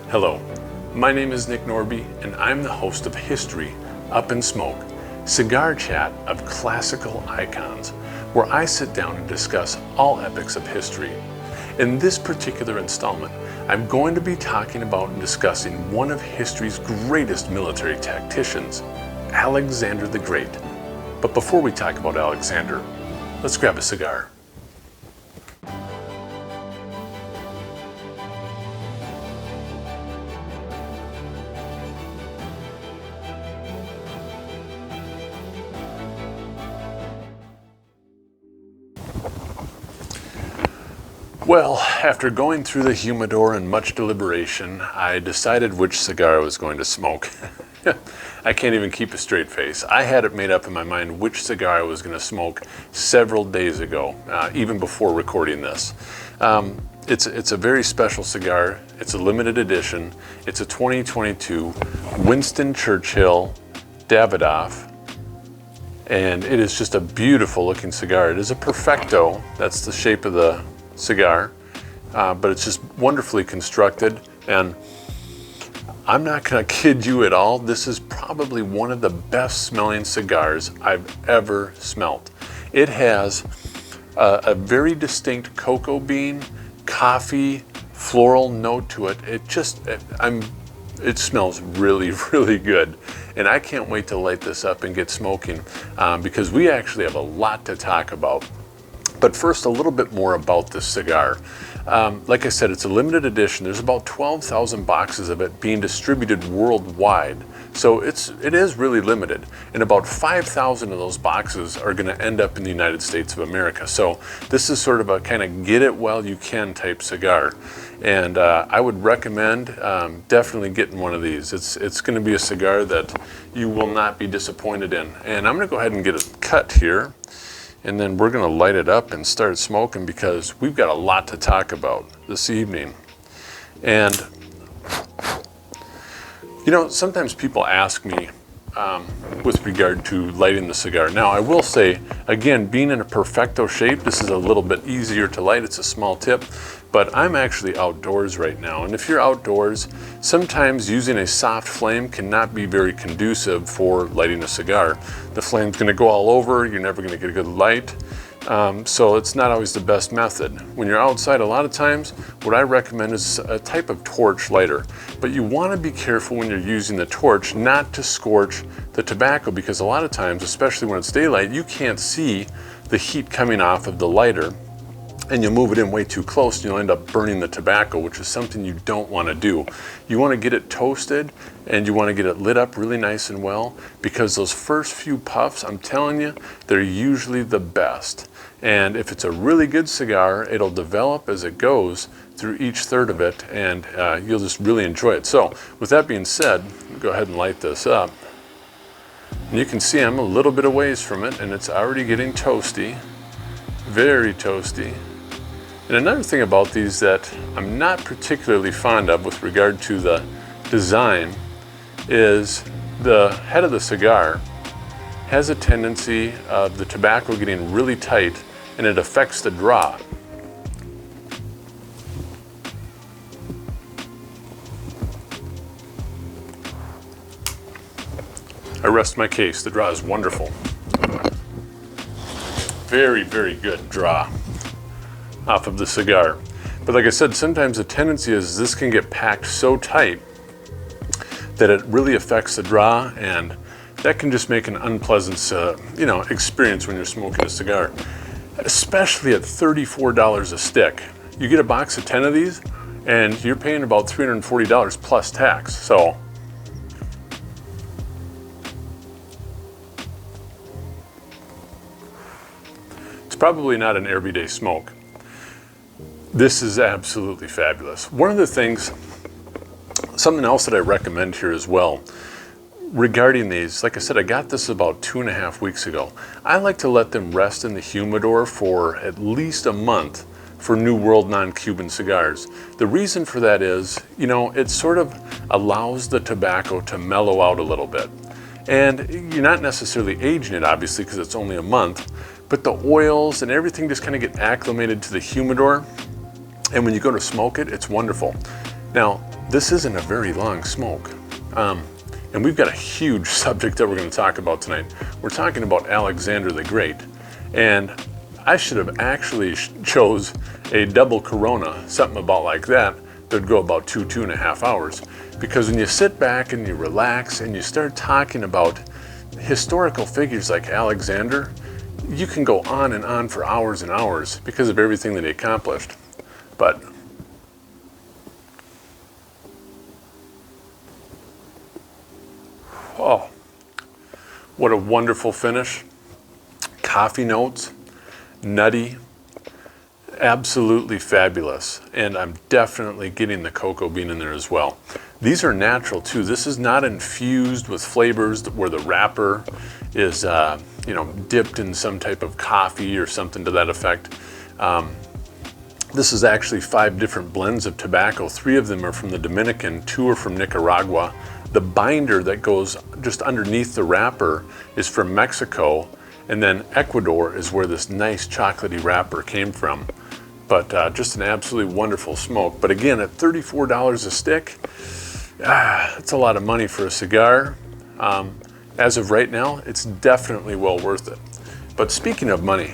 Hello, my name is Nick Norby, and I'm the host of History Up in Smoke, cigar chat of classical icons, where I sit down and discuss all epics of history. In this particular installment, I'm going to be talking about and discussing one of history's greatest military tacticians, Alexander the Great. But before we talk about Alexander, let's grab a cigar. Well, after going through the humidor and much deliberation, I decided which cigar I was going to smoke. I can't even keep a straight face. I had it made up in my mind which cigar I was going to smoke several days ago, even before recording this. It's a very special cigar. It's a limited edition. It's a 2022 Winston Churchill Davidoff. And it is just a beautiful looking cigar. It is a perfecto. That's the shape of the cigar, but it's just wonderfully constructed, and I'm not going to kid you at all. This is probably one of the best smelling cigars I've ever smelt. It has a very distinct cocoa bean, coffee, floral note to it. It smells really, really good, and I can't wait to light this up and get smoking because we actually have a lot to talk about. But first, a little bit more about this cigar. Like I said, it's a limited edition. There's about 12,000 boxes of it being distributed worldwide. So it is really limited. And about 5,000 of those boxes are going to end up in the United States of America. So this is sort of a kind of get it while you can type cigar. And I would recommend definitely getting one of these. It's going to be a cigar that you will not be disappointed in. And I'm going to go ahead and get it cut here. And then we're going to light it up and start smoking because we've got a lot to talk about this evening. And, you know, sometimes people ask me with regard to lighting the cigar. Now, I will say, again, being in a perfecto shape, this is a little bit easier to light. It's a small tip. But I'm actually outdoors right now. And if you're outdoors, sometimes using a soft flame cannot be very conducive for lighting a cigar. The flame's gonna go all over, you're never gonna get a good light. So it's not always the best method. When you're outside, a lot of times, what I recommend is a type of torch lighter. But you wanna be careful when you're using the torch not to scorch the tobacco, because a lot of times, especially when it's daylight, you can't see the heat coming off of the lighter, and you'll move it in way too close and you'll end up burning the tobacco, which is something you don't want to do. You want to get it toasted and you want to get it lit up really nice and well, because those first few puffs, I'm telling you, they're usually the best. And if it's a really good cigar, it'll develop as it goes through each third of it, and you'll just really enjoy it. So with that being said, go ahead and light this up. And you can see I'm a little bit of ways from it and it's already getting toasty, very toasty. And another thing about these that I'm not particularly fond of with regard to the design is the head of the cigar has a tendency of the tobacco getting really tight, and it affects the draw. I rest my case. The draw is wonderful. Very, very good draw off of the cigar. But like I said, sometimes the tendency is this can get packed so tight that it really affects the draw, and that can just make an unpleasant experience when you're smoking a cigar, especially at $34 a stick. You get a box of 10 of these and you're paying about $340 plus tax. So it's probably not an everyday smoke. This is absolutely fabulous. One of the things, something else that I recommend here as well, regarding these, like I said, I got this about 2.5 weeks ago. I like to let them rest in the humidor for at least a month for New World non-Cuban cigars. The reason for that is, it sort of allows the tobacco to mellow out a little bit. And you're not necessarily aging it, obviously, because it's only a month, but the oils and everything just kind of get acclimated to the humidor. And when you go to smoke it, it's wonderful. Now, this isn't a very long smoke. And we've got a huge subject that we're going to talk about tonight. We're talking about Alexander the Great. And I should have actually chose a double Corona, something about like that, that would go about 2.5 hours. Because when you sit back and you relax and you start talking about historical figures like Alexander, you can go on and on for hours and hours because of everything that he accomplished. But oh, what a wonderful finish. Coffee notes, nutty, absolutely fabulous. And I'm definitely getting the cocoa bean in there as well. These are natural too. This is not infused with flavors where the wrapper is dipped in some type of coffee or something to that effect. This is actually 5 different blends of tobacco. 3 of them are from the Dominican, 2 are from Nicaragua. The binder that goes just underneath the wrapper is from Mexico, and then Ecuador is where this nice chocolatey wrapper came from. But just an absolutely wonderful smoke. But again, at $34 a stick, it's a lot of money for a cigar. As of right now, it's definitely well worth it. But speaking of money,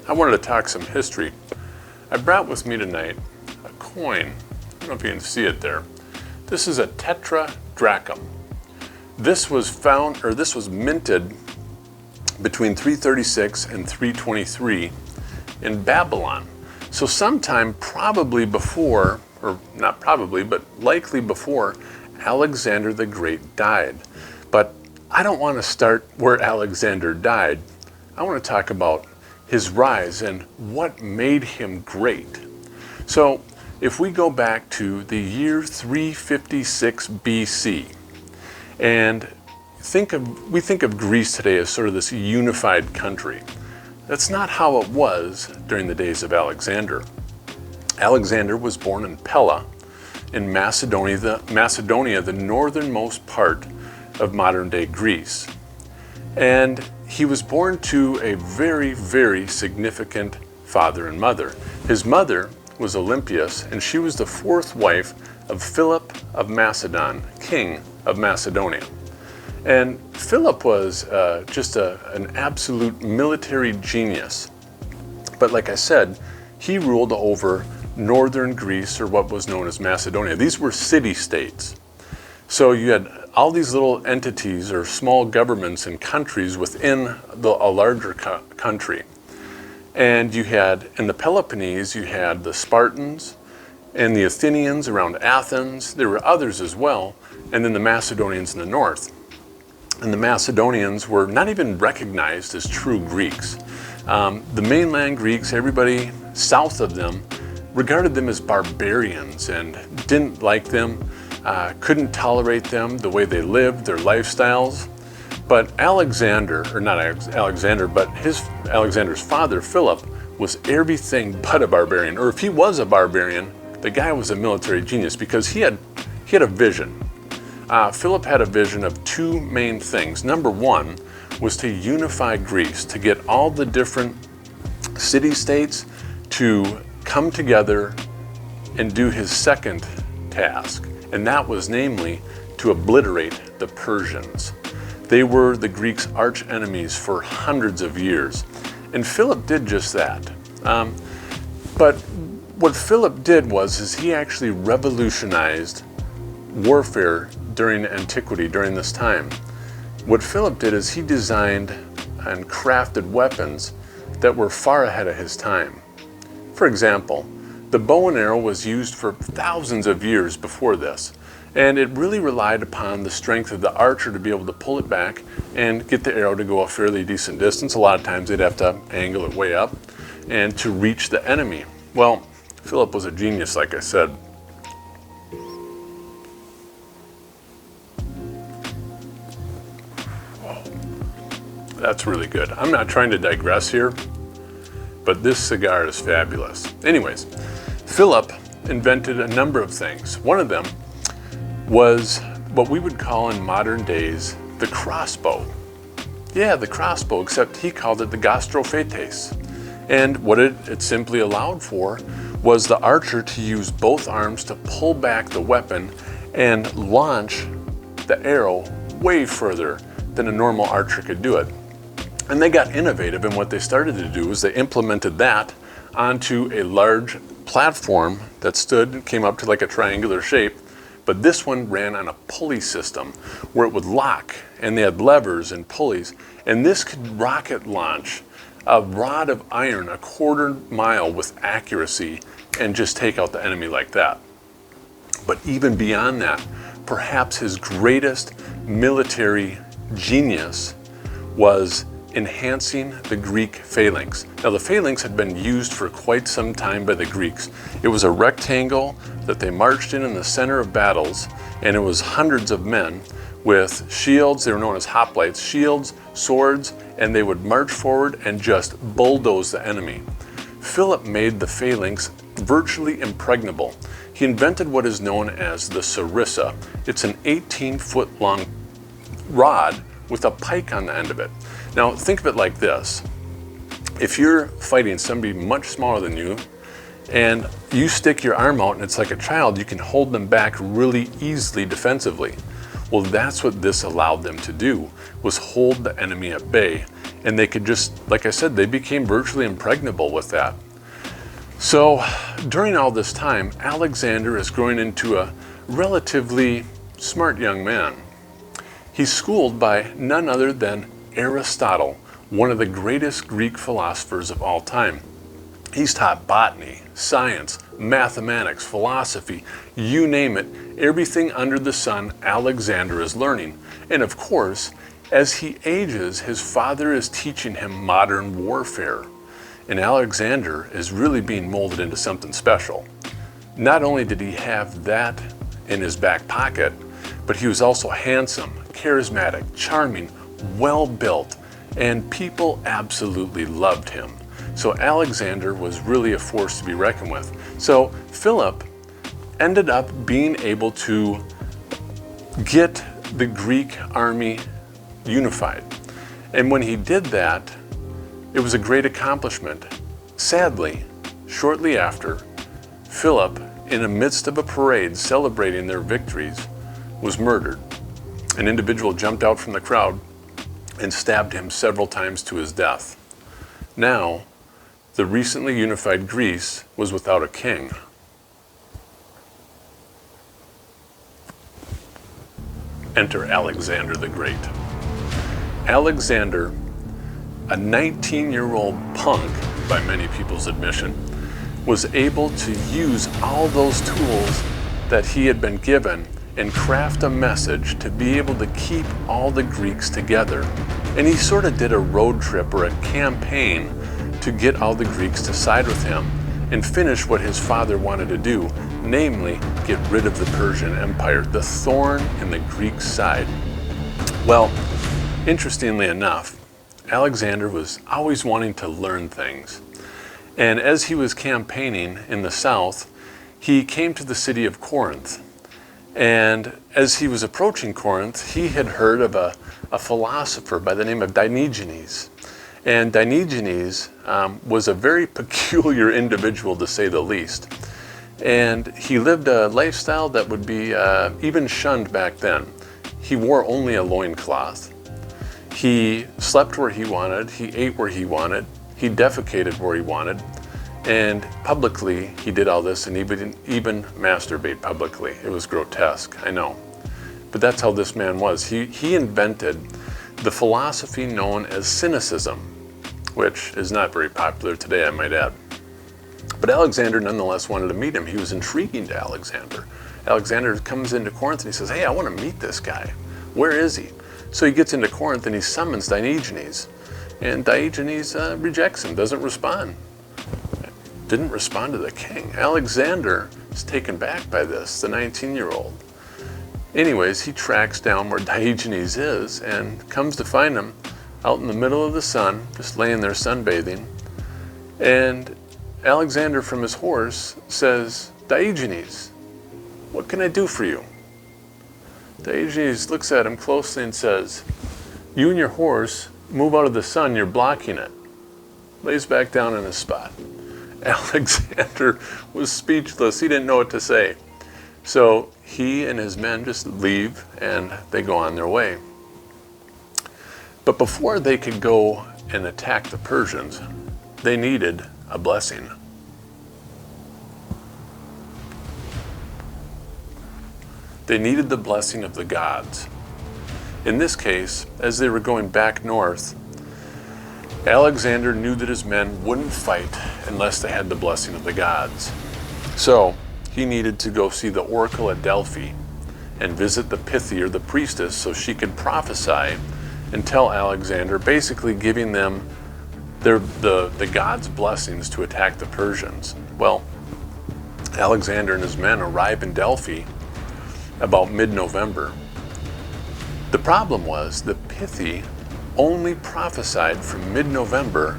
I wanted to talk some history. I brought with me tonight a coin. I don't know if you can see it there. This is a tetradrachm. This was minted between 336 and 323 in Babylon. So sometime probably before, or not probably, but likely before Alexander the Great died. But I don't want to start where Alexander died. I want to talk about his rise and what made him great. So if we go back to the year 356 BC, and we think of Greece today as sort of this unified country. That's not how it was during the days of Alexander. Alexander was born in Pella in Macedonia, the northernmost part of modern-day Greece. And he was born to a very, very significant father and mother. His mother was Olympias, and she was the 4th wife of Philip of Macedon, king of Macedonia. And Philip was just an absolute military genius. But like I said, he ruled over northern Greece, or what was known as Macedonia. These were city-states. So you had all these little entities or small governments and countries within a larger country. And you had, in the Peloponnese, you had the Spartans and the Athenians around Athens. There were others as well, and then the Macedonians in the north. And the Macedonians were not even recognized as true Greeks. The mainland Greeks, everybody south of them, regarded them as barbarians and didn't like them, couldn't tolerate them, the way they lived, their lifestyles. But Alexander, or not Alexander, but Alexander's father, Philip, was everything but a barbarian. Or if he was a barbarian, the guy was a military genius because he had a vision. Philip had a vision of 2 main things. Number 1 was to unify Greece, to get all the different city-states to come together and do his second task. And that was namely to obliterate the Persians. They were the Greeks' arch enemies for hundreds of years. And Philip did just that. But what Philip did was he actually revolutionized warfare during antiquity, during this time. What Philip did is he designed and crafted weapons that were far ahead of his time. For example, the bow and arrow was used for thousands of years before this, and it really relied upon the strength of the archer to be able to pull it back and get the arrow to go a fairly decent distance. A lot of times they'd have to angle it way up and to reach the enemy. Well, Philip was a genius, like I said. That's really good. I'm not trying to digress here, but this cigar is fabulous. Anyways, Philip invented a number of things. One of them was what we would call in modern days the crossbow. Yeah, the crossbow, except he called it the gastrophetes. And what it simply allowed for was the archer to use both arms to pull back the weapon and launch the arrow way further than a normal archer could do it. And they got innovative, and what they started to do is they implemented that onto a large platform that came up to like a triangular shape, but this one ran on a pulley system where it would lock, and they had levers and pulleys, and this could rocket launch a rod of iron a quarter mile with accuracy and just take out the enemy like that. But even beyond that, perhaps his greatest military genius was enhancing the Greek phalanx. Now, the phalanx had been used for quite some time by the Greeks. It was a rectangle that they marched in the center of battles, and it was hundreds of men with shields. They were known as hoplites, shields, swords, and they would march forward and just bulldoze the enemy. Philip made the phalanx virtually impregnable. He invented what is known as the sarissa. It's an 18-foot long rod with a pike on the end of it. Now, think of it like this. If you're fighting somebody much smaller than you, and you stick your arm out and it's like a child, you can hold them back really easily defensively. Well, that's what this allowed them to do, was hold the enemy at bay. And they could just, like I said, they became virtually impregnable with that. So during all this time, Alexander is growing into a relatively smart young man. He's schooled by none other than Aristotle, one of the greatest Greek philosophers of all time. He's taught botany, science, mathematics, philosophy, you name it. Everything under the sun, Alexander is learning. And of course, as he ages, his father is teaching him modern warfare. And Alexander is really being molded into something special. Not only did he have that in his back pocket, but he was also handsome, charismatic, charming, well-built, and people absolutely loved him. So Alexander was really a force to be reckoned with. So Philip ended up being able to get the Greek army unified. And when he did that, it was a great accomplishment. Sadly, shortly after, Philip, in the midst of a parade celebrating their victories, was murdered. An individual jumped out from the crowd and stabbed him several times to his death. Now, the recently unified Greece was without a king. Enter Alexander the Great. Alexander, a 19-year-old punk, by many people's admission, was able to use all those tools that he had been given and craft a message to be able to keep all the Greeks together. And he sort of did a road trip or a campaign to get all the Greeks to side with him and finish what his father wanted to do, namely get rid of the Persian Empire, the thorn in the Greek side. Well, interestingly enough, Alexander was always wanting to learn things. And as he was campaigning in the south, he came to the city of Corinth. And as he was approaching Corinth, he had heard of a philosopher by the name of Diogenes. And Diogenes was a very peculiar individual, to say the least. And he lived a lifestyle that would be even shunned back then. He wore only a loincloth. He slept where he wanted, he ate where he wanted, he defecated where he wanted, and publicly he did all this, and even masturbate publicly. It was grotesque, I know. But that's how this man was. He invented the philosophy known as cynicism, which is not very popular today, I might add. But Alexander nonetheless wanted to meet him. He was intriguing to Alexander. Alexander comes into Corinth and he says, "Hey, I want to meet this guy. Where is he?" So he gets into Corinth and he summons Diogenes. And Diogenes rejects him, doesn't respond. Didn't respond to the king. Alexander is taken back by this, the 19-year-old. Anyways, he tracks down where Diogenes is and comes to find him out in the middle of the sun, just laying there sunbathing. And Alexander from his horse says, "Diogenes, what can I do for you?" Diogenes looks at him closely and says, "You and your horse move out of the sun, you're blocking it." lays back down in his spot. Alexander was speechless. He didn't know what to say. So he and his men just leave and they go on their way. But before they could go and attack the Persians, they needed a blessing. They needed the blessing of the gods. In this case, as they were going back north, Alexander knew that his men wouldn't fight unless they had the blessing of the gods. So he needed to go see the oracle at Delphi and visit the Pythia, or the priestess, so she could prophesy and tell Alexander, basically giving them the gods' blessings to attack the Persians. Well, Alexander and his men arrive in Delphi about mid-November. The problem was the Pythia only prophesied from mid-November,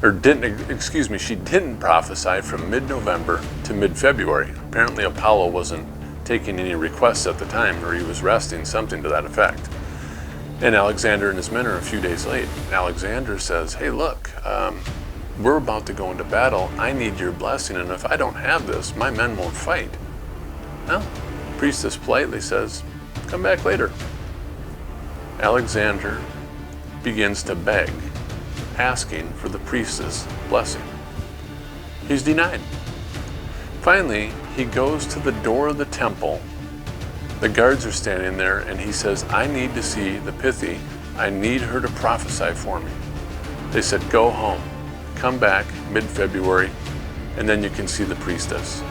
she didn't prophesy from mid-November to mid-February. Apparently Apollo wasn't taking any requests at the time, or he was resting, something to that effect. And Alexander and his men are a few days late. Alexander says, hey, look, we're about to go into battle. I need your blessing, and if I don't have this, my men won't fight. Well, the priestess politely says, come back later. Alexander begins to beg, asking for the priestess' blessing. He's denied. Finally, he goes to the door of the temple. The guards are standing there, and he says, I need to see the Pythia. I need her to prophesy for me. They said, go home, come back mid-February, and then you can see the priestess.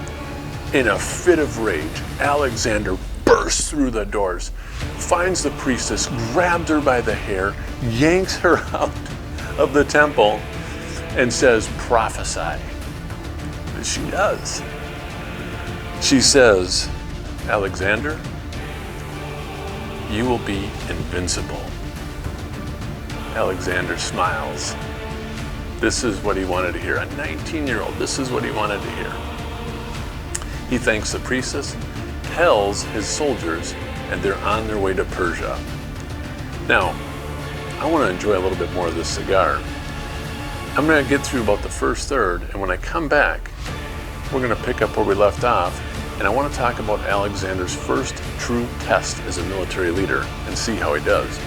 In a fit of rage, Alexander bursts through the doors, finds the priestess, grabs her by the hair, yanks her out of the temple, and says, prophesy. And she does. She says, Alexander, you will be invincible. Alexander smiles. This is what he wanted to hear. A 19-year-old, this is what he wanted to hear. He thanks the priestess, tells his soldiers, and they're on their way to Persia. Now, I want to enjoy a little bit more of this cigar. I'm going to get through about the first third, and when I come back, we're going to pick up where we left off, and I want to talk about Alexander's first true test as a military leader and see how he does.